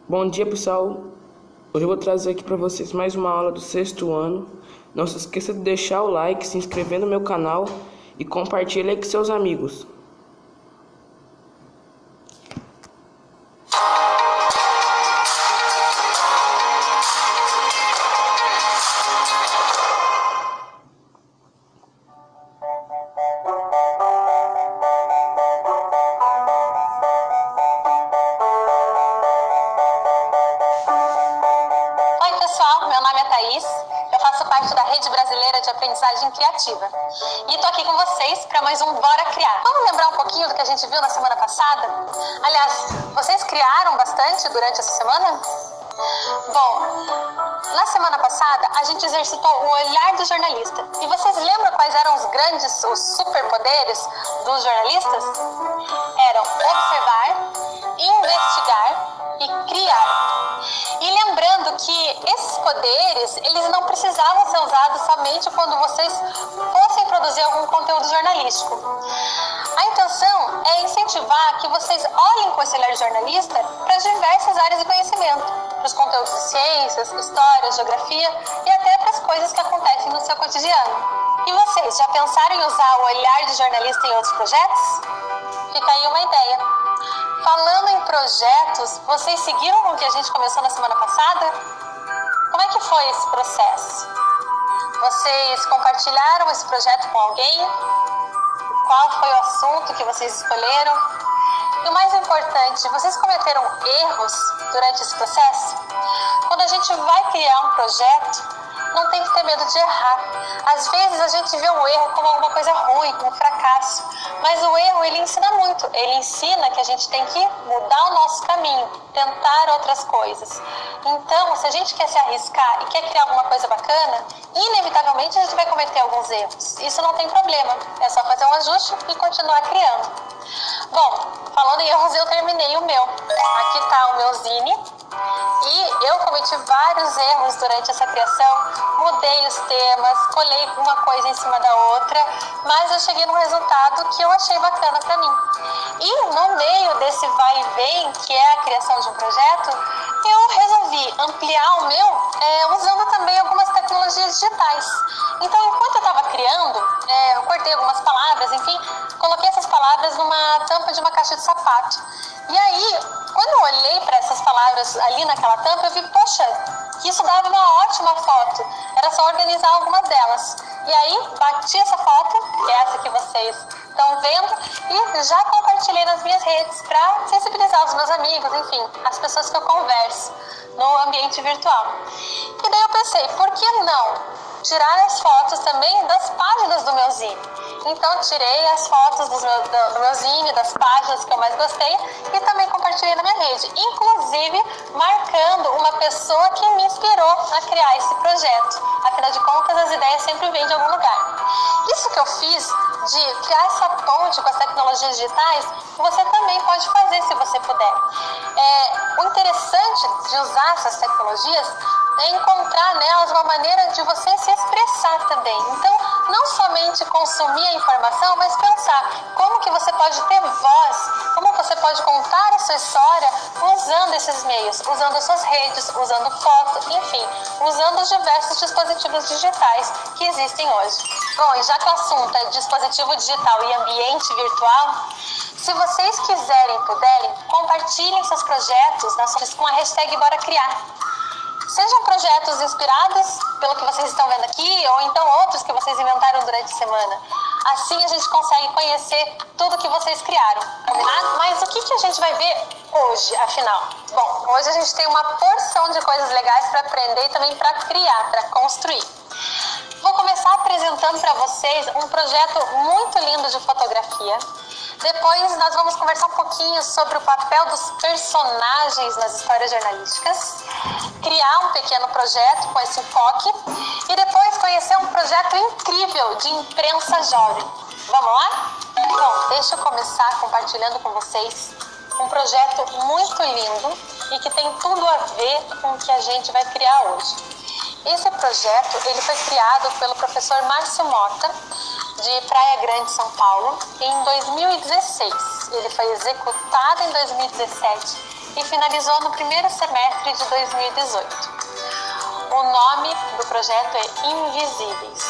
Bom dia, pessoal. Hoje eu vou trazer aqui para vocês mais uma aula do sexto ano. Não se esqueça de deixar o like, se inscrever no meu canal e compartilhe aí com seus amigos. Meu nome é Thaís, eu faço parte da Rede Brasileira de Aprendizagem Criativa e estou aqui com vocês para mais um Bora Criar. Vamos lembrar um pouquinho do que a gente viu na semana passada? Aliás, vocês criaram bastante durante essa semana? Bom, na semana passada a gente exercitou o olhar do jornalista. E vocês lembram quais eram os superpoderes dos jornalistas? Eram observar, investigar e criar. E lembrando que esses poderes, eles não precisavam ser usados somente quando vocês fossem produzir algum conteúdo jornalístico. A intenção é incentivar que vocês olhem com esse olhar jornalista para diversas áreas de conhecimento, para os conteúdos de ciências, história, geografia e até para as coisas que acontecem no seu cotidiano. E vocês, já pensaram em usar o olhar de jornalista em outros projetos? Fica aí uma ideia. Falando em projetos, vocês seguiram com o que a gente começou na semana passada? Como é que foi esse processo? Vocês compartilharam esse projeto com alguém? Qual foi o assunto que vocês escolheram? E o mais importante, vocês cometeram erros durante esse processo? Quando a gente vai criar um projeto, não tem que ter medo de errar. Às vezes a gente vê o erro como alguma coisa ruim, como um fracasso. Mas o erro, ele ensina muito. Ele ensina que a gente tem que mudar o nosso caminho, tentar outras coisas. Então, se a gente quer se arriscar e quer criar alguma coisa bacana, inevitavelmente a gente vai cometer alguns erros. Isso não tem problema. É só fazer um ajuste e continuar criando. Bom, falando em erros, eu terminei o meu. Aqui está o meu zine. E eu cometi vários erros durante essa criação, mudei os temas, colei uma coisa em cima da outra, mas eu cheguei num resultado que eu achei bacana para mim. E no meio desse vai e vem, que é a criação de um projeto, eu resolvi ampliar o meu usando também algumas tecnologias digitais. Então, enquanto eu estava criando, eu cortei algumas palavras, enfim, coloquei essas palavras numa tampa de uma caixa de sapato. E aí, quando eu olhei para essas palavras ali naquela tampa, eu vi, poxa, isso dava uma ótima foto. Era só organizar algumas delas. E aí, bati essa foto, que é essa que vocês estão vendo, e já compartilhei nas minhas redes para sensibilizar os meus amigos, enfim, as pessoas que eu converso no ambiente virtual. E daí eu pensei, por que não tirar as fotos também das páginas do meu zine? Então, tirei as fotos do meu zine, das páginas que eu mais gostei e também compartilhei na minha rede, inclusive marcando uma pessoa que me inspirou a criar esse projeto. Afinal de contas, as ideias sempre vêm de algum lugar. Isso que eu fiz de criar essa ponte com as tecnologias digitais, você também pode fazer se você puder. O interessante de usar essas tecnologias é encontrar nelas uma maneira de você se expressar também. Então, não somente consumir a informação, mas pensar como que você pode ter voz, como você pode contar a sua história usando esses meios, usando as suas redes, usando foto, enfim, usando os diversos dispositivos digitais que existem hoje. Bom, e já que o assunto é dispositivo digital e ambiente virtual, se vocês quiserem e puderem, compartilhem seus projetos com a hashtag Bora Criar. Sejam projetos inspirados pelo que vocês estão vendo aqui, ou então outros que vocês inventaram durante a semana. Assim a gente consegue conhecer tudo que vocês criaram. Mas o que a gente vai ver hoje, afinal? Bom, hoje a gente tem uma porção de coisas legais para aprender e também para criar, para construir. Vou começar apresentando para vocês um projeto muito lindo de fotografia. Depois nós vamos conversar um pouquinho sobre o papel dos personagens nas histórias jornalísticas, criar um pequeno projeto com esse enfoque e depois conhecer um projeto incrível de imprensa jovem. Vamos lá? Bom, deixa eu começar compartilhando com vocês um projeto muito lindo e que tem tudo a ver com o que a gente vai criar hoje. Esse projeto ele foi criado pelo professor Márcio Mota, de Praia Grande, São Paulo, em 2016. Ele foi executado em 2017 e finalizou no primeiro semestre de 2018. O nome do projeto é Invisíveis.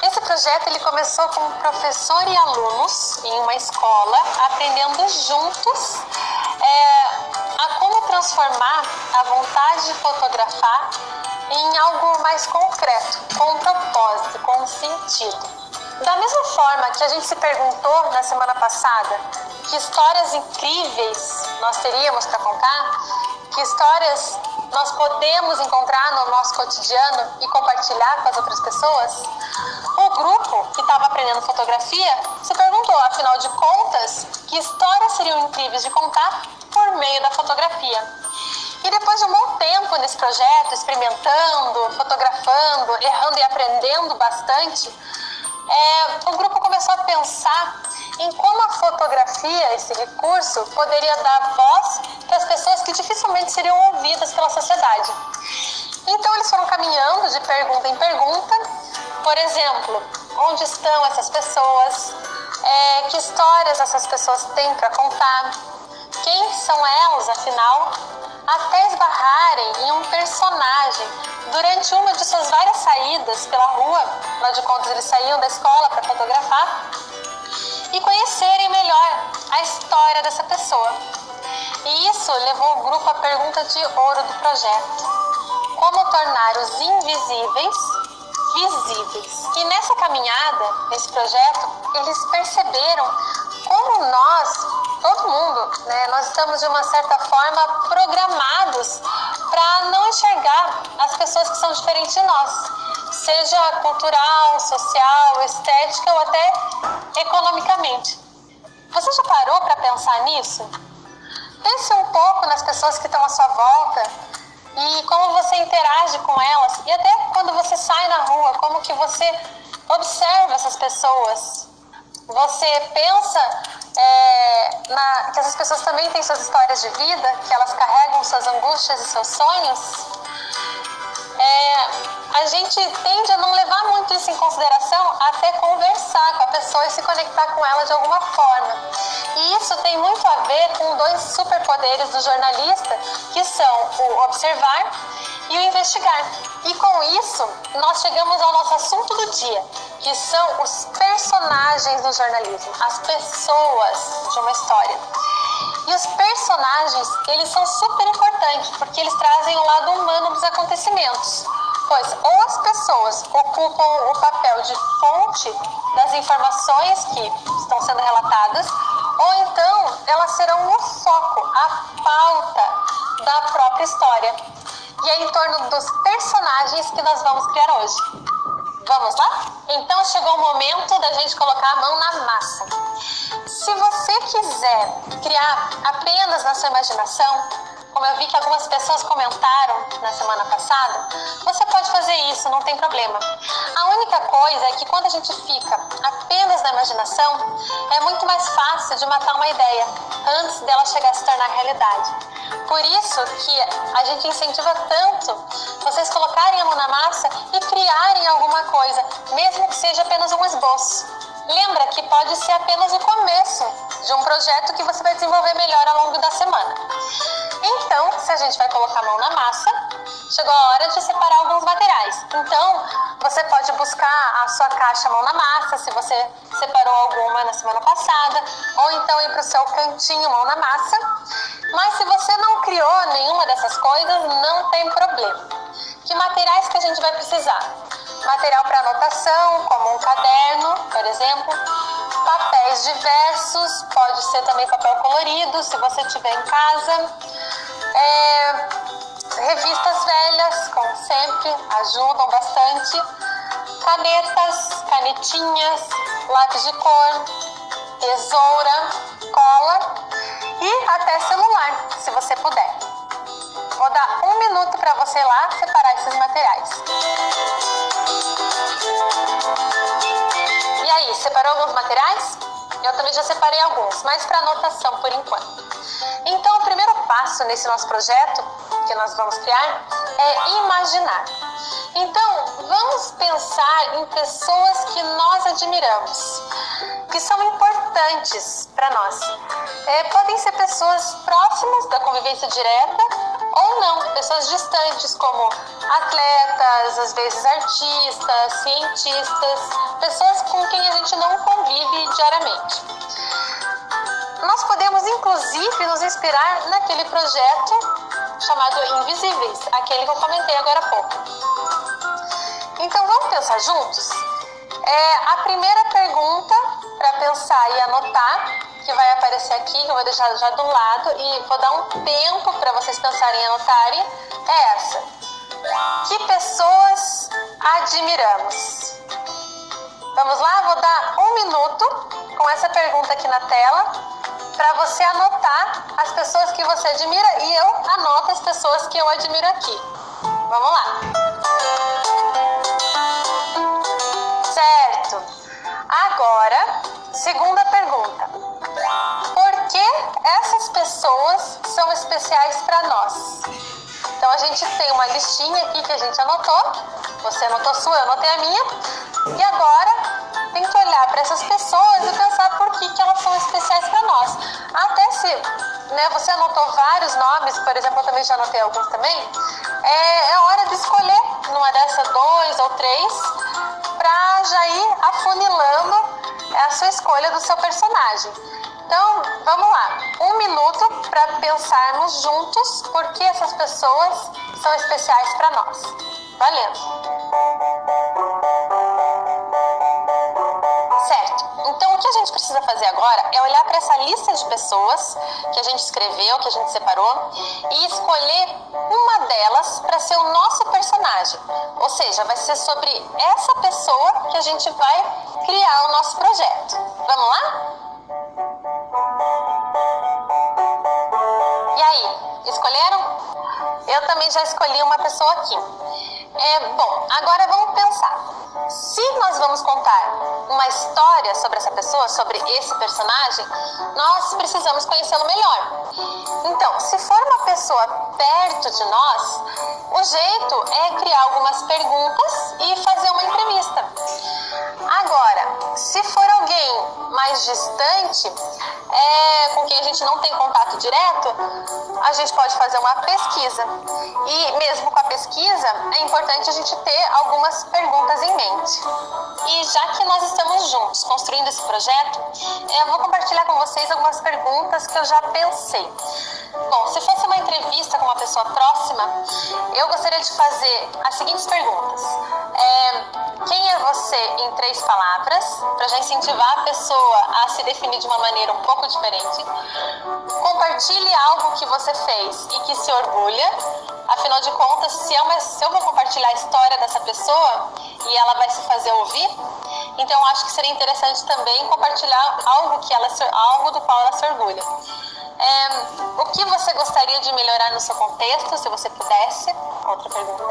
Esse projeto ele começou com professor e alunos em uma escola, aprendendo juntos a como transformar a vontade de fotografar em algo mais concreto, com um propósito, com um sentido. Da mesma forma que a gente se perguntou na semana passada que histórias incríveis nós teríamos para contar, que histórias nós podemos encontrar no nosso cotidiano e compartilhar com as outras pessoas, o grupo que estava aprendendo fotografia se perguntou, afinal de contas, que histórias seriam incríveis de contar por meio da fotografia. E depois de um bom tempo nesse projeto, experimentando, fotografando, errando e aprendendo bastante, o grupo começou a pensar em como a fotografia, esse recurso, poderia dar voz para as pessoas que dificilmente seriam ouvidas pela sociedade. Então eles foram caminhando de pergunta em pergunta, por exemplo, onde estão essas pessoas, que histórias essas pessoas têm para contar, quem são elas afinal, até esbarrarem em um personagem durante uma de suas várias saídas pela rua, afinal de contas eles saíam da escola para fotografar, e conhecerem melhor a história dessa pessoa. E isso levou o grupo à pergunta de ouro do projeto: como tornar os invisíveis visíveis. E nessa caminhada, nesse projeto, eles perceberam como nós, todo mundo, nós estamos de uma certa forma programados para não enxergar as pessoas que são diferentes de nós, seja cultural, social, estética ou até economicamente. Você já parou para pensar nisso? Pense um pouco nas pessoas que estão à sua volta e como você interage com elas, e até quando você sai na rua, como que você observa essas pessoas. Você pensa que essas pessoas também têm suas histórias de vida, que elas carregam suas angústias e seus sonhos? A gente tende a não levar muito isso em consideração até conversar com a pessoa e se conectar com ela de alguma forma. E isso tem muito a ver com dois superpoderes do jornalista, que são o observar e o investigar. E com isso, nós chegamos ao nosso assunto do dia, que são os personagens do jornalismo, as pessoas de uma história. E os personagens, eles são super importantes, porque eles trazem o lado humano dos acontecimentos. Pois ou as pessoas ocupam o papel de fonte das informações que estão sendo relatadas, ou então elas serão o foco, a pauta da própria história. E é em torno dos personagens que nós vamos criar hoje. Vamos lá? Então chegou o momento da gente colocar a mão na massa. Se você quiser criar apenas na sua imaginação, como eu vi que algumas pessoas comentaram na semana passada, você pode fazer isso, não tem problema. A única coisa é que quando a gente fica apenas na imaginação, é muito mais fácil de matar uma ideia antes dela chegar a se tornar realidade. Por isso que a gente incentiva tanto vocês colocarem a mão na massa e criarem alguma coisa, mesmo que seja apenas um esboço. Lembra que pode ser apenas o começo de um projeto que você vai desenvolver melhor ao longo da semana. Então, se a gente vai colocar a mão na massa, chegou a hora de separar alguns materiais. Então, você pode buscar a sua caixa mão na massa, se você separou alguma na semana passada, ou então ir para o seu cantinho mão na massa. Mas se você não criou nenhuma dessas coisas, não tem problema. Que materiais que a gente vai precisar? Material para anotação, como um caderno, por exemplo. Papéis diversos, pode ser também papel colorido, se você tiver em casa. Revistas velhas, como sempre, ajudam bastante. Canetas, canetinhas, lápis de cor, tesoura, cola e até celular, se você puder. Vou dar 1 minuto para você ir lá separar esses materiais. E aí, separou alguns materiais? Eu também já separei alguns, mas para anotação por enquanto. Então, o primeiro passo nesse nosso projeto, que nós vamos criar, é imaginar. Então, vamos pensar em pessoas que nós admiramos, que são importantes para nós. Podem podem ser pessoas próximas da convivência direta ou não, pessoas distantes como atletas, às vezes artistas, cientistas, pessoas com quem a gente não convive diariamente. Nós podemos, inclusive, nos inspirar naquele projeto chamado Invisíveis, aquele que eu comentei agora há pouco. Então, vamos pensar juntos? A primeira pergunta para pensar e anotar, que vai aparecer aqui, que eu vou deixar já do lado, e vou dar um tempo para vocês pensarem e anotarem, é essa. Que pessoas admiramos? Vamos lá? Vou dar 1 minuto com essa pergunta aqui na tela, para você anotar as pessoas que você admira e eu anoto as pessoas que eu admiro aqui. Vamos lá. Certo. Agora, segunda pergunta. Por que essas pessoas são especiais para nós? Então, a gente tem uma listinha aqui que a gente anotou. Você anotou a sua, eu anotei a minha. E agora, tem que olhar para essas pessoas e pensar por que elas são especiais para nós. Até se você anotou vários nomes, por exemplo, eu também já anotei alguns também, é hora de escolher numa dessas 2 ou 3 para já ir afunilando a sua escolha do seu personagem. Então, vamos lá. 1 minuto para pensarmos juntos por que essas pessoas são especiais para nós. Valendo! Certo. Então, o que a gente precisa fazer agora é olhar para essa lista de pessoas que a gente escreveu, que a gente separou, e escolher uma delas para ser o nosso personagem. Ou seja, vai ser sobre essa pessoa que a gente vai criar o nosso projeto. Vamos lá? E aí, escolheram? Eu também já escolhi uma pessoa aqui. Bom, agora vamos pensar. Se nós vamos contar uma história sobre essa pessoa, sobre esse personagem, nós precisamos conhecê-lo melhor. Então, se for uma pessoa perto de nós, o jeito é criar algumas perguntas e fazer uma entrevista. Agora, se for alguém mais distante, com quem a gente não tem contato direto, a gente pode fazer uma pesquisa. E mesmo com a pesquisa, é importante a gente ter algumas perguntas em mente. E já que nós estamos juntos construindo esse projeto, eu vou compartilhar com vocês algumas perguntas que eu já pensei. Bom, se fosse uma entrevista com uma pessoa próxima, eu gostaria de fazer as seguintes perguntas. Quem é você em 3 palavras, para já incentivar a pessoa a se definir de uma maneira um pouco diferente. Compartilhe algo que você fez e que se orgulha. Afinal de contas, se eu vou compartilhar a história dessa pessoa e ela vai se fazer ouvir, então eu acho que seria interessante também compartilhar algo do qual ela se orgulha. O que você gostaria de melhorar no seu contexto, se você pudesse? Outra pergunta.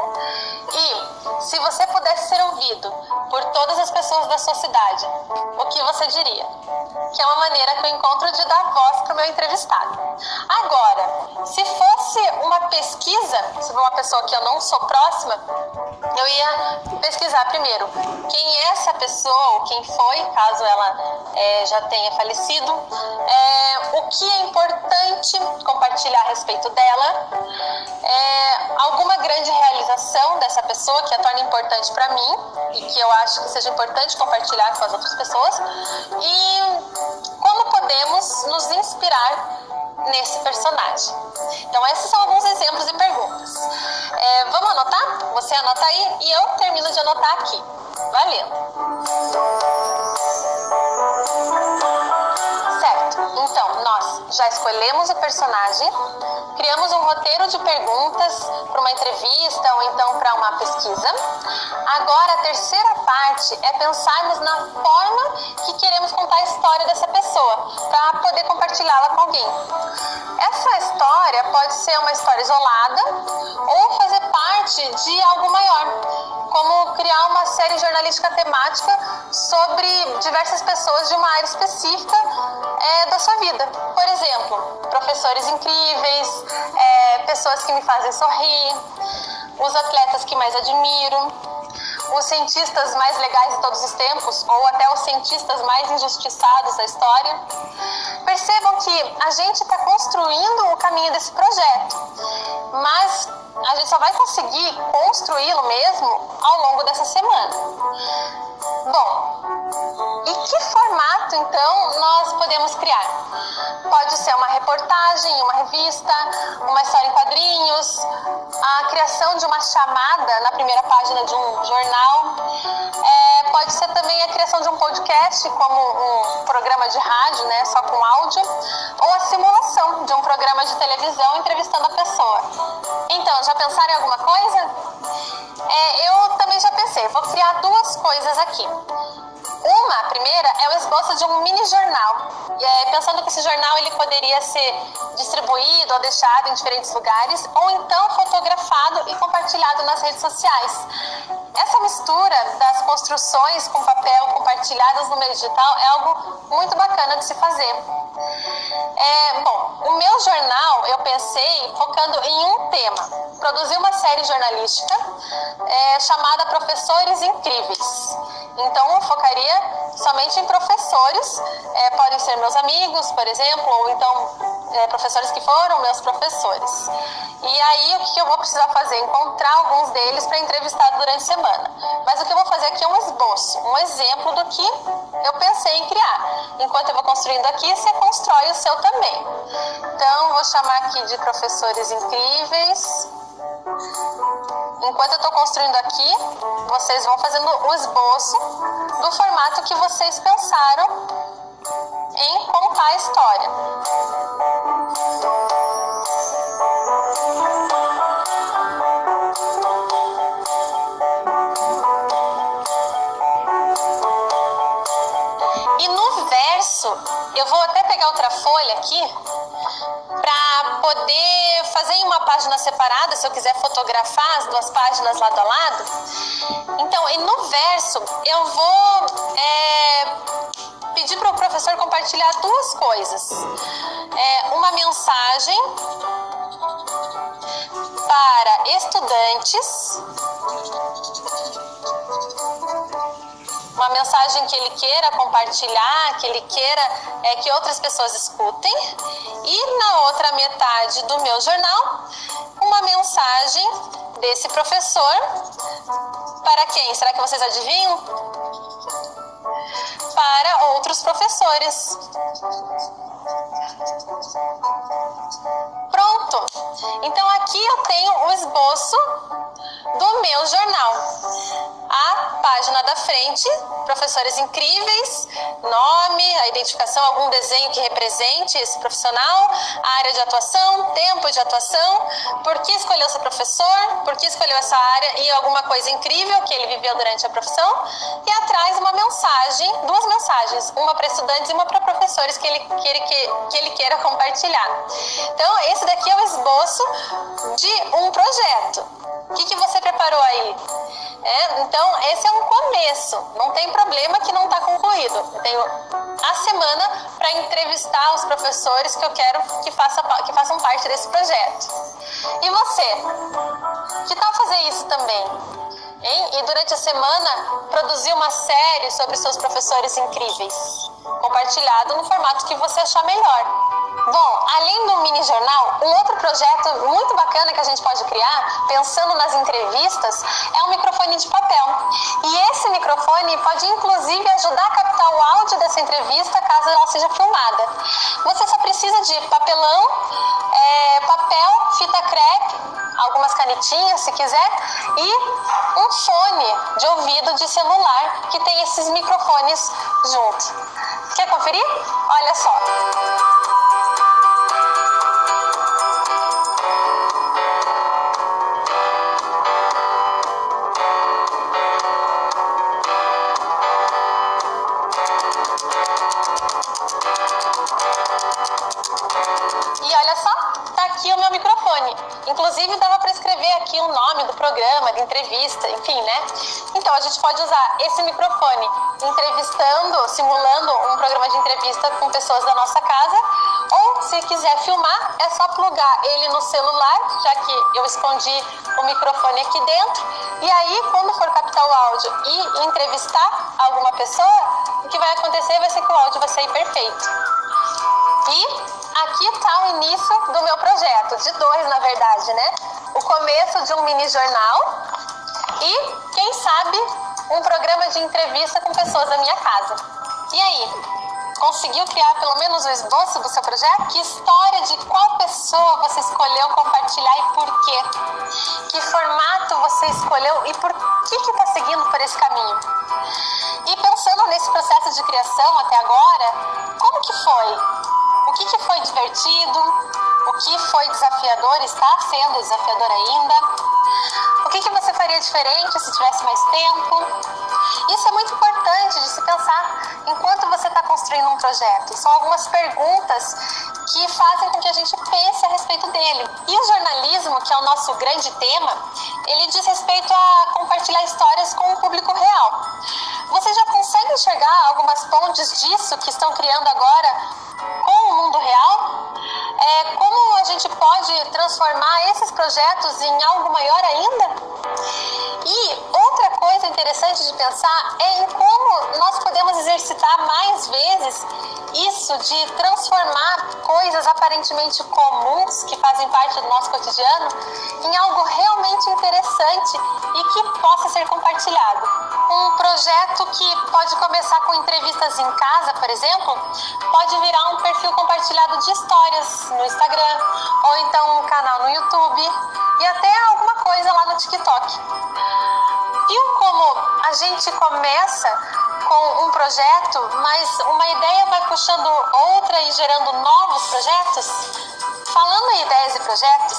E se você pudesse ser ouvido por todas as pessoas da sua cidade, o que você diria? Que é uma maneira que eu encontro de dar voz para o meu entrevistado. Agora, se fosse uma pesquisa sobre uma pessoa que eu não sou próxima, eu ia pesquisar primeiro quem é essa pessoa ou quem foi, caso ela já tenha falecido, o que é importante compartilhar a respeito dela, alguma grande realização dessa pessoa que a torna importante para mim e que eu acho que seja importante compartilhar com as outras pessoas, e como podemos nos inspirar nesse personagem. Então, esses são alguns exemplos e perguntas. Vamos anotar? Você anota aí e eu termino de anotar aqui. Valendo! Certo, então nós já escolhemos o personagem, criamos um roteiro de perguntas para uma entrevista ou então para uma pesquisa. Agora a terceira parte é pensarmos na forma que queremos contar a história dessa pessoa, para poder compartilhá-la com alguém. Essa história pode ser uma história isolada ou fazer parte de algo maior, como criar uma série jornalística temática sobre diversas pessoas de uma área específica da sua vida. Por exemplo, professores incríveis, pessoas que me fazem sorrir, os atletas que mais admiro, os cientistas mais legais de todos os tempos, ou até os cientistas mais injustiçados da história. Percebam que a gente está construindo o caminho desse projeto, mas a gente só vai conseguir construí-lo mesmo ao longo dessa semana. Bom, e que formato, então, nós podemos criar? Pode ser uma reportagem, uma revista, uma história em quadrinhos, a criação de uma chamada na primeira página de um jornal. Pode ser também a criação de um podcast, como um programa de rádio, né, só com áudio, ou a simulação de um programa de televisão entrevistando a pessoa. Então, já pensaram em alguma coisa? Eu também já pensei, vou criar duas coisas aqui. A primeira é o esboço de um mini jornal, pensando que esse jornal ele poderia ser distribuído ou deixado em diferentes lugares, ou então fotografado e compartilhado nas redes sociais. Essa mistura das construções com papel compartilhadas no meio digital é algo muito bacana de se fazer. Bom, o meu jornal eu pensei focando em um tema. Produzi uma série jornalística chamada Professores Incríveis. Então eu focaria somente em professores, podem ser meus amigos, por exemplo, ou então professores que foram meus professores. E aí o que eu vou precisar fazer? Encontrar alguns deles para entrevistar durante a semana. Mas o que eu vou fazer aqui é um esboço, um exemplo do que eu pensei em criar. Enquanto eu vou construindo aqui, você constrói o seu também. Então, vou chamar aqui de Professores Incríveis. Enquanto eu estou construindo aqui, vocês vão fazendo o esboço do formato que vocês pensaram em contar a história. E no verso, eu vou até pegar outra folha aqui para poder fazer em uma página separada, se eu quiser fotografar as duas páginas lado a lado. Então, e no verso, eu vou pedir para o professor compartilhar duas coisas. Uma mensagem para estudantes, uma mensagem que ele queira compartilhar, que ele queira que outras pessoas escutem. E na outra metade do meu jornal, uma mensagem desse professor para quem? Será que vocês adivinham? Para outros professores. Pronto! Então aqui eu tenho o esboço do meu jornal. A página da frente, Professores Incríveis, nome, a identificação, algum desenho que represente esse profissional, a área de atuação, tempo de atuação, por que escolheu ser professor, por que escolheu essa área e alguma coisa incrível que ele viveu durante a profissão. E atrás uma mensagem, duas mensagens, uma para estudantes e uma para professores que ele queira compartilhar. Então, esse daqui é o esboço de um projeto. O que você preparou aí? Então, esse é um começo. Não tem problema que não está concluído. Eu tenho a semana para entrevistar os professores que eu quero que façam parte desse projeto. E você? Que tal fazer isso também? E durante a semana, produzir uma série sobre seus professores incríveis, compartilhado no formato que você achar melhor. Bom, além do mini jornal, um outro projeto muito bacana que a gente pode criar, pensando nas entrevistas, é um microfone de papel. E esse microfone pode inclusive ajudar a captar o áudio dessa entrevista caso ela seja filmada. Você só precisa de papelão, papel, fita crepe, algumas canetinhas se quiser, e um fone de ouvido de celular que tem esses microfones junto. Quer conferir? Olha só. E olha só, tá aqui o meu microfone. Inclusive dava para escrever aqui o nome do programa, de entrevista, enfim, né? Então a gente pode usar esse microfone entrevistando, simulando um programa de entrevista com pessoas da nossa casa, ou se quiser filmar, é só plugar ele no celular, já que eu escondi o microfone aqui dentro, e aí quando for captar o áudio e entrevistar alguma pessoa, o que vai acontecer vai ser que o áudio vai sair perfeito. E aqui está o início do meu projeto, de dois na verdade, né? O começo de um mini jornal e, quem sabe, um programa de entrevista com pessoas da minha casa. E aí? Conseguiu criar pelo menos o esboço do seu projeto? Que história de qual pessoa você escolheu compartilhar e por quê? Que formato você escolheu e por que está seguindo por esse caminho? E pensando nesse processo de criação até agora, como que foi? O que foi divertido? O que foi desafiador? Está sendo desafiador ainda? O que você faria diferente se tivesse mais tempo? Isso é muito importante de se pensar enquanto você está construindo um projeto. São algumas perguntas que fazem com que a gente pense a respeito dele. E o jornalismo, que é o nosso grande tema, ele diz respeito a compartilhar histórias com o público real. Você já consegue enxergar algumas pontes disso que estão criando agora com o mundo real? Como a gente pode transformar esses projetos em algo maior ainda? E outra coisa interessante de pensar é em como nós podemos exercitar mais vezes isso de transformar coisas aparentemente comuns que fazem parte do nosso cotidiano em algo realmente interessante e que possa ser compartilhado. Um projeto que pode começar com entrevistas em casa, por exemplo, pode virar um perfil compartilhado de histórias no Instagram, ou então um canal no YouTube e até alguma coisa lá no TikTok. Viu como a gente começa com um projeto, mas uma ideia vai puxando outra e gerando novos projetos? Falando em ideias e projetos,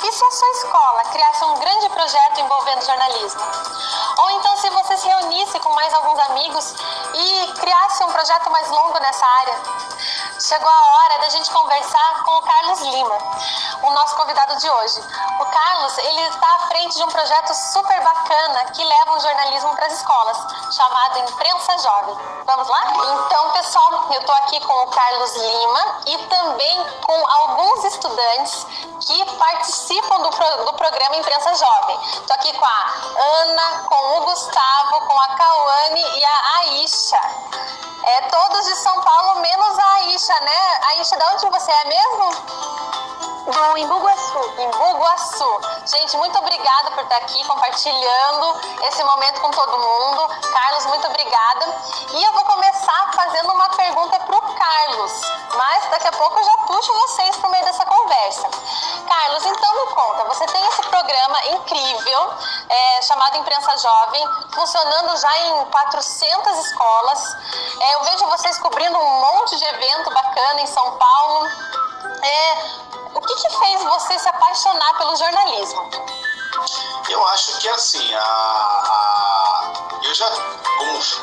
e se a sua escola criasse um grande projeto envolvendo jornalismo? Ou então se você se reunisse com mais alguns amigos e criasse um projeto mais longo nessa área? Chegou a hora da gente conversar com o Carlos Lima, o nosso convidado de hoje. O Carlos, ele está à frente de um projeto super bacana que leva o jornalismo para as escolas, chamado Imprensa Jovem. Vamos lá? Então, pessoal, eu estou aqui com o Carlos Lima e também com alguns estudantes que participam do programa Imprensa Jovem. Estou aqui com a Ana, com o Gustavo, com a Cauane e a Aisha. Todos de São Paulo, menos a Aisha, né? Aisha, de onde você é mesmo? Do Imbuguaçu. Imbuguaçu. Gente, muito obrigada por estar aqui compartilhando esse momento com todo mundo. Carlos, muito obrigada. E eu vou começar fazendo uma pergunta para o Carlos, mas daqui a pouco eu já puxo vocês para o meio dessa conversa. Carlos, então me conta, você tem esse programa incrível chamado Imprensa Jovem, funcionando já em 400 escolas. Eu vejo vocês cobrindo um monte de evento bacana em São Paulo. O que fez você se apaixonar pelo jornalismo? Eu acho que assim, eu já,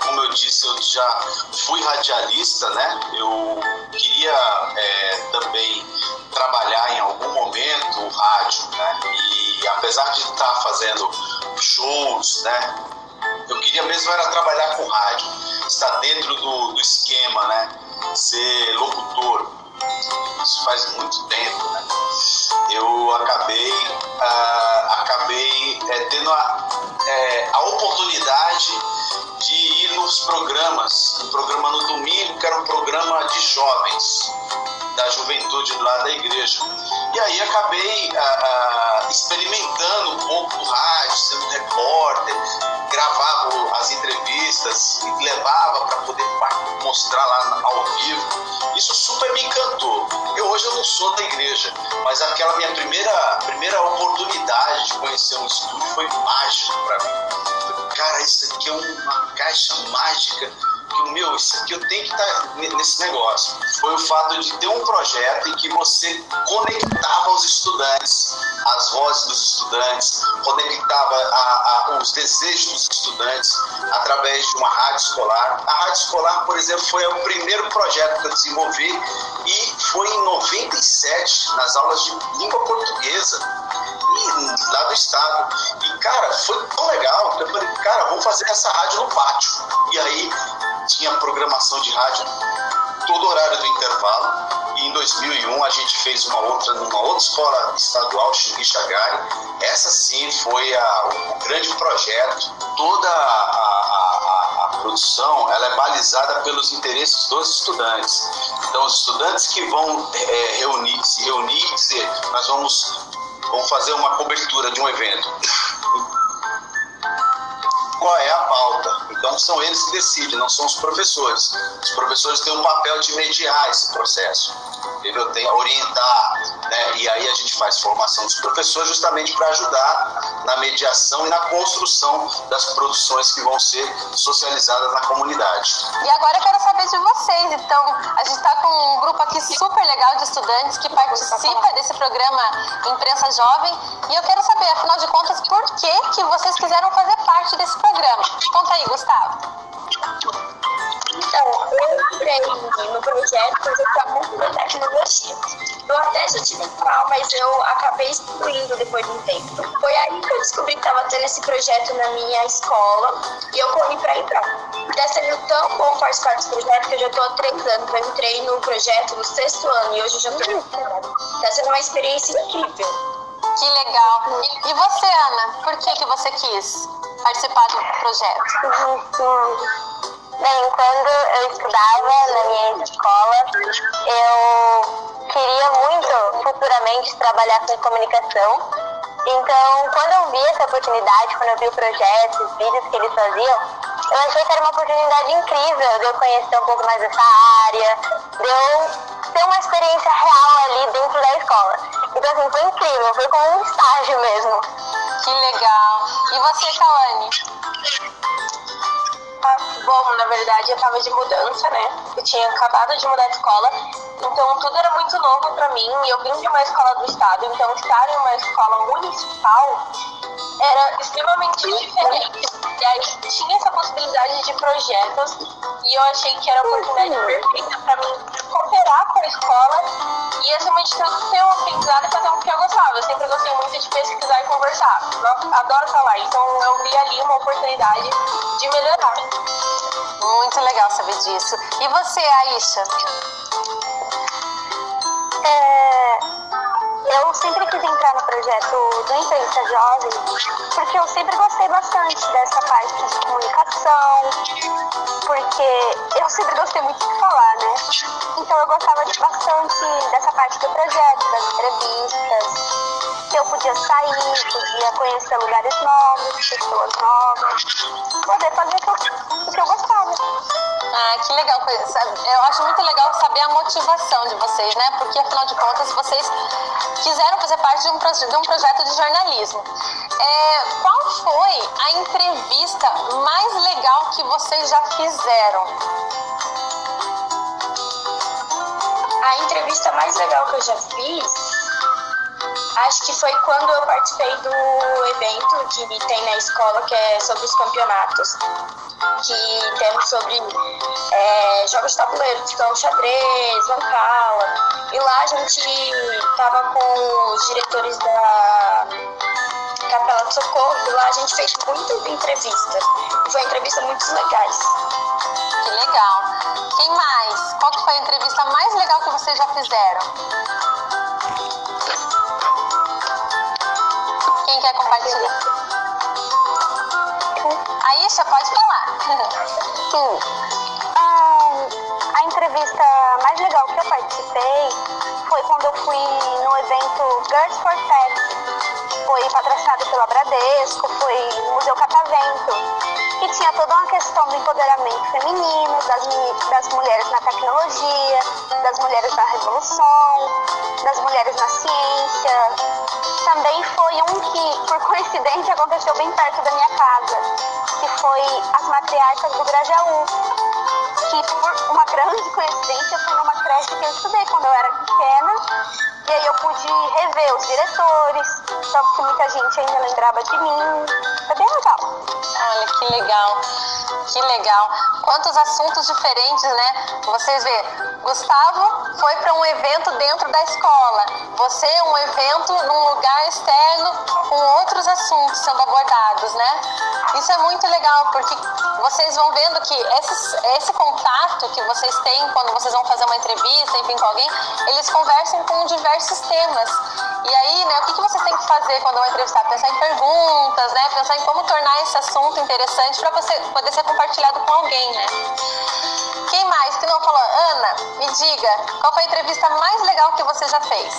como eu disse, eu já fui radialista, né? Eu queria também trabalhar em algum momento o rádio, né? E apesar de estar fazendo shows, né? Eu queria mesmo era trabalhar com rádio, estar dentro do esquema, né? Ser locutor. Isso faz muito tempo, né? Eu acabei tendo a oportunidade de ir nos programas, um programa no domingo, que era um programa de jovens, da juventude lá da igreja. E aí acabei experimentando um pouco do rádio, sendo repórter, gravava as entrevistas e levava para poder mostrar lá ao vivo. Isso super me encantou. Hoje eu não sou da igreja, mas aquela minha primeira oportunidade de conhecer um estúdio foi mágico para mim. Cara, isso aqui é uma caixa mágica. Isso aqui eu tenho que estar nesse negócio. Foi o fato de ter um projeto em que você conectava os estudantes, as vozes dos estudantes, conectava os desejos dos estudantes através de uma rádio escolar. A rádio escolar, por exemplo, foi o primeiro projeto que eu desenvolvi e foi em 97, nas aulas de língua portuguesa, lá do estado. E, cara, foi tão legal que eu falei, cara, vamos fazer essa rádio no pátio. E aí tinha programação de rádio todo horário do intervalo. E em 2001 a gente fez numa outra escola estadual, Xingu-Xagari. Essa sim foi o grande projeto. Toda a produção, ela é balizada pelos interesses dos estudantes. Então, os estudantes que vão se reunir e dizer, nós vamos fazer uma cobertura de um evento. Qual é a pauta? Então, são eles que decidem, não são os professores. Os professores têm um papel de mediar esse processo, entendeu? Tem que orientar, né? E aí a gente faz formação dos professores justamente para ajudar na mediação e na construção das produções que vão ser socializadas na comunidade. E agora eu quero saber de vocês. Então, a gente está com um grupo aqui super legal de estudantes que participa desse programa Imprensa Jovem. E eu quero saber, afinal de contas, por que vocês quiseram fazer parte desse programa? Conta aí, Gustavo. Então, eu entrei no projeto porque eu estava muito na tecnologia. Eu até já tive canal, mas eu acabei excluindo depois de um tempo. Foi aí que eu descobri que estava tendo esse projeto na minha escola e eu corri para entrar. Está sendo tão bom participar desse projeto que eu já estou há 3 anos. Eu entrei no projeto no 6º ano e hoje eu já estou no 3º ano. Está sendo uma experiência incrível. Que legal. E você, Ana, por que você quis participar do projeto? Bem, quando eu estudava na minha escola, eu queria muito futuramente trabalhar com comunicação. Então, quando eu vi essa oportunidade, quando eu vi o projeto, os vídeos que eles faziam, eu achei que era uma oportunidade incrível de eu conhecer um pouco mais dessa área, de eu ter uma experiência real ali dentro da escola. Então, assim, foi incrível, foi como um estágio mesmo. Que legal. E você, Cauane? Bom, na verdade eu tava de mudança, né? Eu tinha acabado de mudar de escola, então tudo era muito novo pra mim e eu vim de uma escola do estado, então estar em uma escola municipal era extremamente diferente. E aí tinha essa possibilidade de projetos e eu achei que era a oportunidade perfeita pra mim cooperar com a escola e, acima de tudo, ter um aprendizado e fazer o que eu gostava. Eu sempre gostei muito de pesquisar e conversar. Eu adoro falar, então eu vi ali uma oportunidade de melhorar. Muito legal saber disso. E você, Aisha? Eu sempre quis entrar no projeto do Imprensa Jovem porque eu sempre gostei bastante dessa parte de comunicação, porque eu sempre gostei muito de falar, né? Então eu gostava bastante dessa parte do projeto, das entrevistas, que eu podia sair, podia conhecer lugares novos, pessoas novas, poder fazer o que eu gostava. Ah, que legal. Eu acho muito legal saber a motivação de vocês, né? Porque, afinal de contas, vocês quiseram fazer parte de um projeto de jornalismo. Qual foi a entrevista mais legal que vocês já fizeram? A entrevista mais legal que eu já fiz, acho que foi quando eu participei do evento que tem na escola, que é sobre os campeonatos, que temos sobre jogos de tabuleiro, tipo xadrez, mancala. E lá a gente tava com os diretores da Capela de Socorro, e lá a gente fez muitas entrevistas. E foi entrevistas muito legais. Que legal. Quem mais? Qual que foi a entrevista mais legal que vocês já fizeram? Quem quer compartilhar? Aisha, pode falar. Sim. A entrevista mais legal que eu participei foi quando eu fui no evento Girls for Tech. Foi patrocinado pela Bradesco, foi no Museu Catavento. E tinha toda uma questão do empoderamento feminino, das mulheres na tecnologia, das mulheres na revolução, das mulheres na ciência. Também foi um que, por coincidência, aconteceu bem perto da minha casa, que foi as matriarcas do Grajaú, que por uma grande coincidência foi numa creche que eu estudei quando eu era pequena, e aí eu pude rever os diretores, tanto que muita gente ainda lembrava de mim. Foi bem legal. Olha, que legal. Que legal. Quantos assuntos diferentes, né? Vocês vê, Gustavo foi para um evento dentro da escola. Você, um evento num lugar externo com outros assuntos sendo abordados, né? Isso é muito legal, porque vocês vão vendo que esse contato que vocês têm quando vocês vão fazer uma entrevista, enfim, com alguém, eles conversam com diversos temas. E aí, né? O que vocês têm que fazer quando vão entrevistar? Pensar em perguntas, né? Pensar em como tornar esse assunto interessante para você poder ser compartilhado com alguém, né? Quem mais que não falou? Ana, me diga, qual foi a entrevista mais legal que você já fez?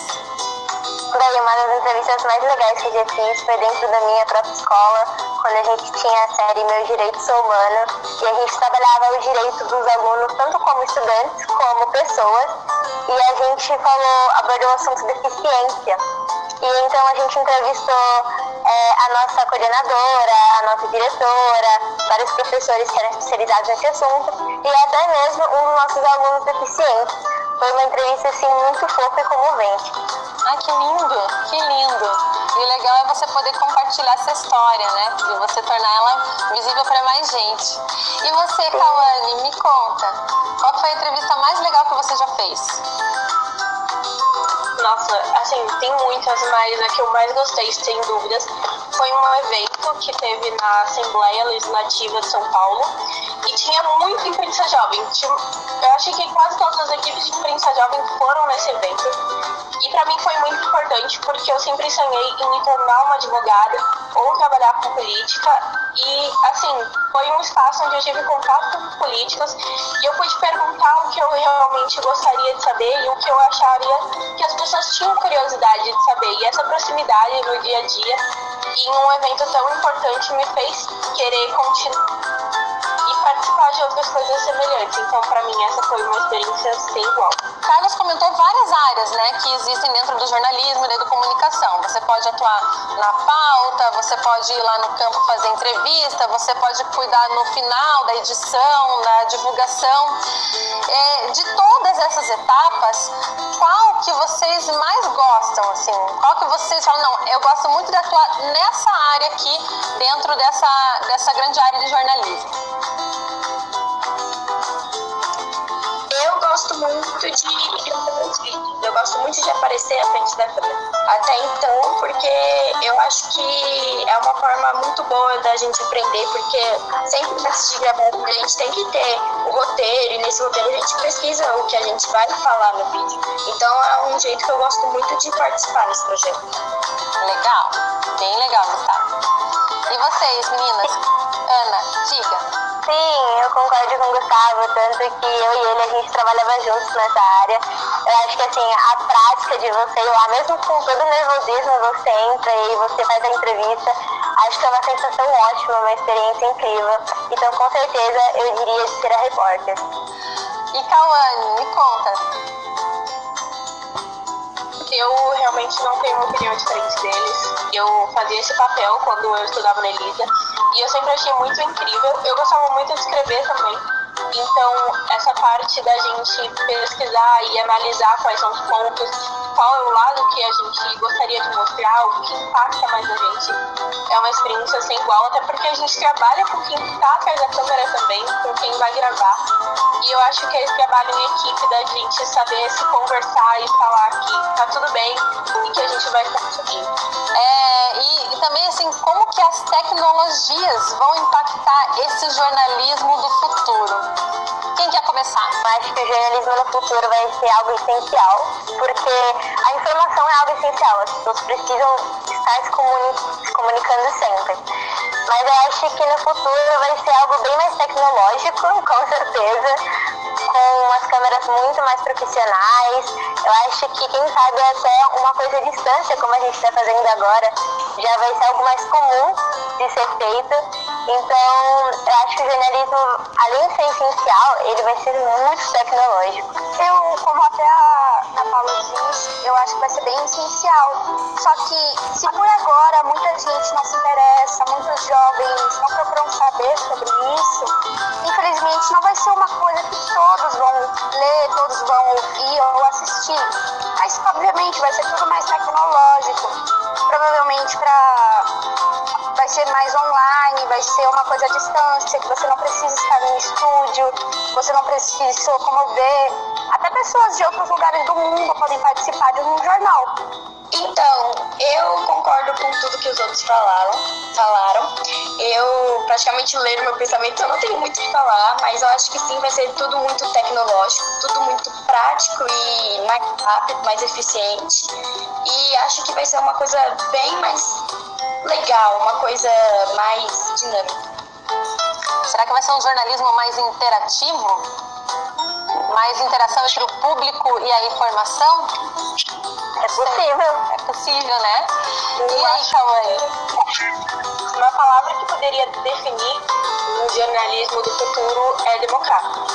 Bem, uma das entrevistas mais legais que eu já fiz foi dentro da minha própria escola, quando a gente tinha a série Meu Direito Sou Humano, e a gente trabalhava o direito dos alunos, tanto como estudantes, como pessoas, e a gente abordou o assunto deficiência. E então a gente entrevistou a nossa coordenadora, a nossa diretora, vários professores que eram especializados nesse assunto, e até mesmo um dos nossos alunos deficientes. Foi uma entrevista assim muito fofa e comovente. Ai, que lindo, que lindo. E o legal é você poder compartilhar essa história, né? E você tornar ela visível para mais gente. E você, Cauane, me conta, qual foi a entrevista mais legal que você já fez? Nossa, assim, tem muitas, mas a que eu mais gostei, sem dúvidas, foi um evento que teve na Assembleia Legislativa de São Paulo e tinha muito imprensa jovem. Eu acho que quase todas as equipes de imprensa jovem foram nesse evento e pra mim foi muito importante porque eu sempre sonhei em me tornar uma advogada ou trabalhar com política e, assim, foi um espaço onde eu tive contato com políticos e eu pude perguntar o que eu realmente gostaria de saber e o que eu acharia que as pessoas tinham curiosidade de saber. E essa proximidade no dia a dia em um evento tão importante me fez querer continuar e participar de outras coisas semelhantes. Então, para mim, essa foi uma experiência sem igual. Carlos comentou várias áreas, né, que existem dentro do jornalismo e da comunicação. Você pode atuar na pauta, você pode ir lá no campo fazer entrevista, você pode cuidar no final da edição, da divulgação. De todas essas etapas, qual que vocês mais gostam, assim? Qual que vocês falam, não, eu gosto muito de atuar nessa área aqui, dentro dessa grande área de jornalismo? Eu gosto muito de gravar os vídeos, eu gosto muito de aparecer à frente da câmera. Até então, porque eu acho que é uma forma muito boa da gente aprender, porque sempre antes de gravar a gente tem que ter o roteiro, e nesse roteiro a gente pesquisa o que a gente vai falar no vídeo. Então é um jeito que eu gosto muito de participar nesse projeto. Legal, bem legal, Gustavo. E vocês, meninas? Ana, diga. Sim, eu concordo com o Gustavo, tanto que eu e ele, a gente trabalhava juntos nessa área. Eu acho que, assim, a prática de você ir lá, mesmo com todo o nervosismo, você entra e você faz a entrevista, acho que é uma sensação ótima, uma experiência incrível. Então, com certeza, eu diria de ser a repórter. E Cauane, me conta. Eu realmente não tenho uma opinião diferente deles. Eu fazia esse papel quando eu estudava na Elisa e eu sempre achei muito incrível. Eu gostava muito de escrever também. Então, essa parte da gente pesquisar e analisar quais são os pontos, qual é o lado que a gente gostaria de mostrar, o que impacta mais a gente, é uma experiência sem igual, até porque a gente trabalha com quem está atrás da câmera também, com quem vai gravar. E eu acho que é esse trabalho em equipe da gente saber se conversar e falar que tá tudo bem e que a gente vai conseguir. E também, assim, como que as tecnologias vão impactar esse jornalismo do futuro? Quem quer começar? Eu acho que o jornalismo no futuro vai ser algo essencial, porque a informação é algo essencial, as pessoas precisam estar se comunicando sempre. Mas eu acho que no futuro vai ser algo bem mais tecnológico, com certeza, com umas câmeras muito mais profissionais. Eu acho que, quem sabe, até uma coisa à distância, como a gente está fazendo agora, já vai ser algo mais comum de ser feito. Então, eu acho que o jornalismo, além de ser essencial, ele vai ser muito tecnológico. Eu, como até a Paula disse, eu acho que vai ser bem essencial. Só que, se por agora muita gente não se interessa, muitos jovens não procuram saber sobre isso, infelizmente não vai ser uma coisa que todos vão ler, todos vão ouvir ou assistir. Mas, obviamente, vai ser tudo mais tecnológico. Provavelmente vai ser mais online, vai ser uma coisa à distância, que você não precisa estar no estúdio, você não precisa se locomover. Até pessoas de outros lugares do mundo podem participar de um jornal. Então, Eu concordo com tudo que os outros falaram. Eu praticamente leio meu pensamento, eu não tenho muito o que falar, mas eu acho que sim, vai ser tudo muito tecnológico, tudo muito prático e mais rápido, mais eficiente. E acho que vai ser uma coisa bem mais legal, uma coisa mais dinâmica. Será que vai ser um jornalismo mais interativo? Mais interação entre o público e a informação? É possível. É possível, né? E aí, Cauã? Uma palavra que poderia definir o jornalismo do futuro é democrático.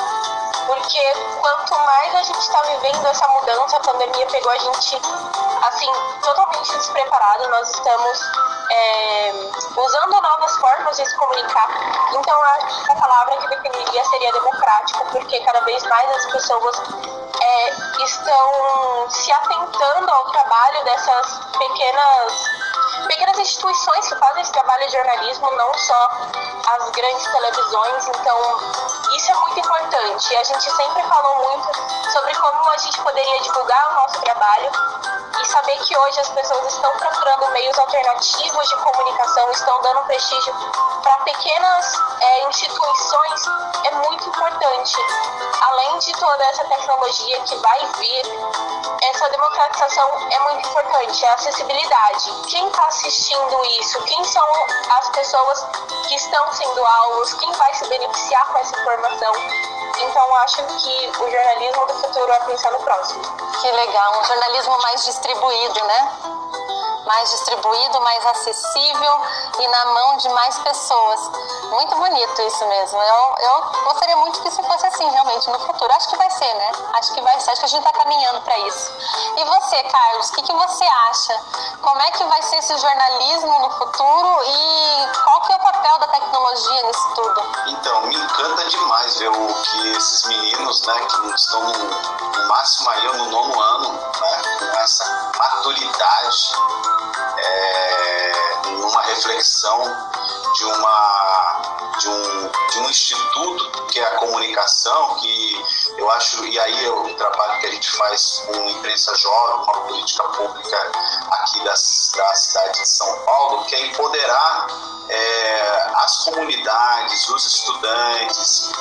Porque quanto mais a gente está vivendo essa mudança, a pandemia pegou a gente, assim, totalmente despreparado. Nós estamos usando novas formas de se comunicar. Então, a palavra que definiria seria democrático, porque cada vez mais as pessoas estão se atentando ao trabalho dessas pequenas instituições que fazem esse trabalho de jornalismo, não só as grandes televisões. Então, isso é muito importante. A gente sempre falou muito sobre como a gente poderia divulgar o nosso trabalho e saber que hoje as pessoas estão procurando meios alternativos de comunicação, estão dando prestígio para pequenas instituições, é muito importante. Além de toda essa tecnologia que vai vir, essa democratização é muito importante, a acessibilidade. Quem está assistindo isso? Quem são as pessoas que estão sendo alvos? Quem vai se beneficiar com essa informação? Então, acho que o jornalismo do futuro é pensar no próximo. Que legal, um jornalismo mais distribuído, né? Mais distribuído, mais acessível e na mão de mais pessoas. Muito bonito isso mesmo. Eu gostaria muito que isso fosse assim realmente no futuro. Acho que vai ser, né? Acho que vai ser. Acho que a gente está caminhando para isso. E você, Carlos, o que você acha? Como é que vai ser esse jornalismo no futuro e qual que é o papel da tecnologia nisso tudo? Então, me encanta demais ver o que esses meninos, né, que estão no máximo aí no 9º ano, né, com essa maturidade, numa reflexão de um instituto que é a comunicação, que eu acho, e aí é o trabalho que a gente faz com imprensa jovem, uma política pública aqui da cidade de São Paulo, que é empoderar as comunidades, os estudantes,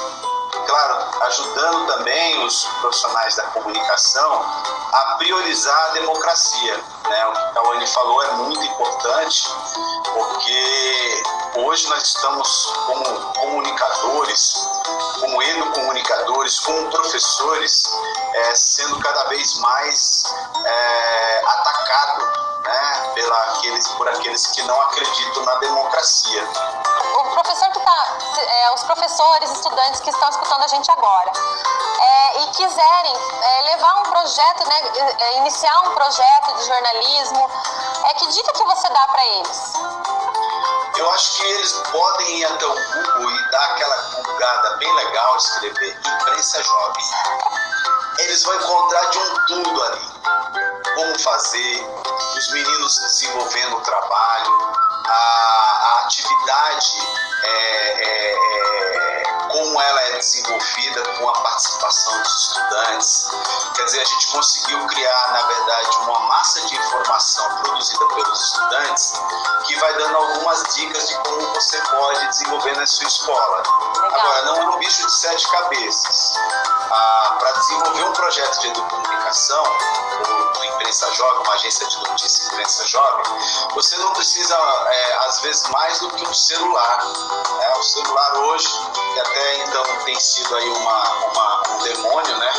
claro, ajudando também os profissionais da comunicação a priorizar a democracia, né? O que a Cauane falou é muito importante, porque hoje nós estamos como comunicadores, como educomunicadores, como professores, sendo cada vez mais atacados, né, por aqueles que não acreditam na democracia. O professor que os professores, estudantes que estão escutando a gente agora e quiserem levar um projeto, né, iniciar um projeto de jornalismo, que dica que você dá para eles? Eu acho que eles podem ir até o Google e dar aquela googada bem legal, escrever imprensa jovem. Eles vão encontrar de tudo ali. Como fazer, os meninos desenvolvendo o trabalho, a atividade, como ela é desenvolvida com a participação dos estudantes. Quer dizer, a gente conseguiu criar, na verdade, uma massa de informação produzida pelos estudantes que vai dando algumas dicas de como você pode desenvolver na sua escola. Legal. Agora, não é um bicho de 7 cabeças. Para desenvolver um projeto de educomunicação, ou imprensa jovem, uma agência de notícia imprensa jovem, você não precisa, às vezes, mais do que um celular. Né? O celular hoje, que até então tem sido aí um demônio, né?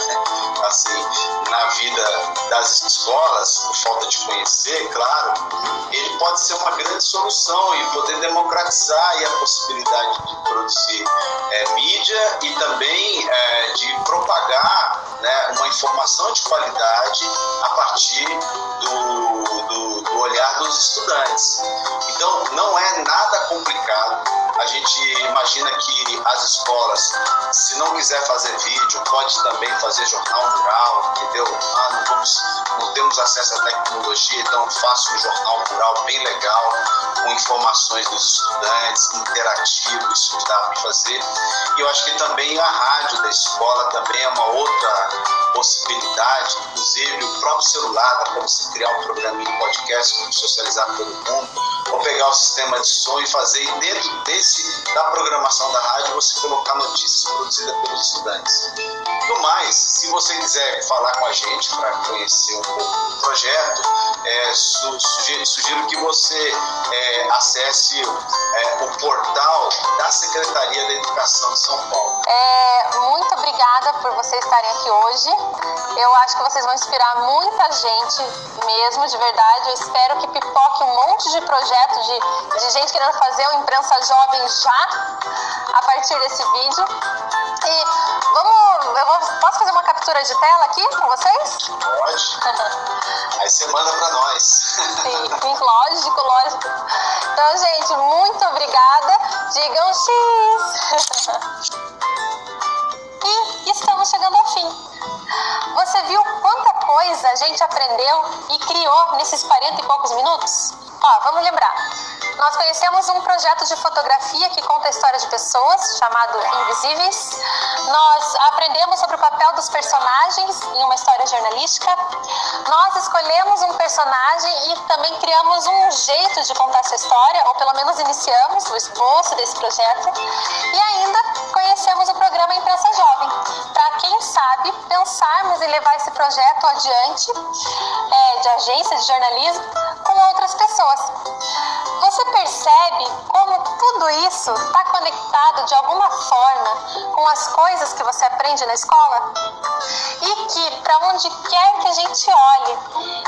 Assim, na vida das escolas, por falta de conhecer, claro, ele pode ser uma grande solução e poder democratizar aí a possibilidade de produzir mídia e também de propagar, né, uma informação de qualidade a partir do olhar dos estudantes. Então, Não é nada complicado. A gente imagina que as escolas, se não quiser fazer vídeo, pode também fazer jornal mural, entendeu? Não temos acesso à tecnologia, então faço um jornal mural bem legal, com informações dos estudantes, interativo, isso dá para fazer. E eu acho que também a rádio da escola também é uma outra possibilidade, inclusive o próprio celular, dá para você criar um programa em podcast, socializar com todo mundo, ou pegar o sistema de som e fazer dentro da programação da rádio, você colocar notícias produzidas pelos estudantes. No mais, se você quiser falar com a gente para conhecer um pouco do projeto, sugiro que você acesse o portal da Secretaria da Educação de São Paulo. Muito obrigada por vocês estarem aqui hoje. Eu acho que vocês vão inspirar muita gente mesmo, de verdade. Eu espero que pipoque um monte de projeto de gente querendo fazer o Imprensa Jovem já, a partir desse vídeo. E posso fazer uma captura de tela aqui com vocês? Pode. Aí você manda para nós. Sim, lógico. Então, gente, muito obrigada. Digam X. E estamos chegando ao fim. Você viu quanta coisa a gente aprendeu e criou nesses 40 e poucos minutos? Vamos lembrar. Nós conhecemos um projeto de fotografia que conta a história de pessoas, chamado Invisíveis. Nós aprendemos sobre o papel dos personagens em uma história jornalística. Nós escolhemos um personagem e também criamos um jeito de contar essa história, ou pelo menos iniciamos o esboço desse projeto. E ainda conhecemos o programa Imprensa Jovem, para quem sabe pensarmos em levar esse projeto adiante, de agência de jornalismo, com outras pessoas. Você percebe como tudo isso está conectado de alguma forma com as coisas que você aprende na escola? E que, para onde quer que a gente olhe,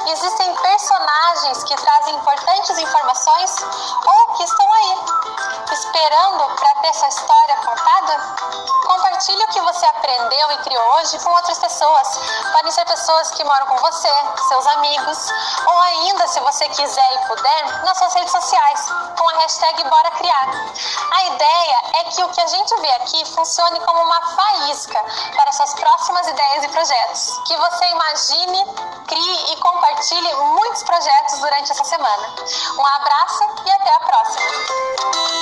existem personagens que trazem importantes informações ou que estão aí, esperando para ter sua história contada? Compartilhe o que você aprendeu e criou hoje com outras pessoas. Podem ser pessoas que moram com você, seus amigos, ou ainda, se você quiser e puder, nas suas redes sociais, com a hashtag Bora Criar. A ideia é que o que a gente vê aqui funcione como uma faísca para suas próximas ideias e projetos. Que você imagine, crie e compartilhe muitos projetos durante essa semana. Um abraço e até a próxima!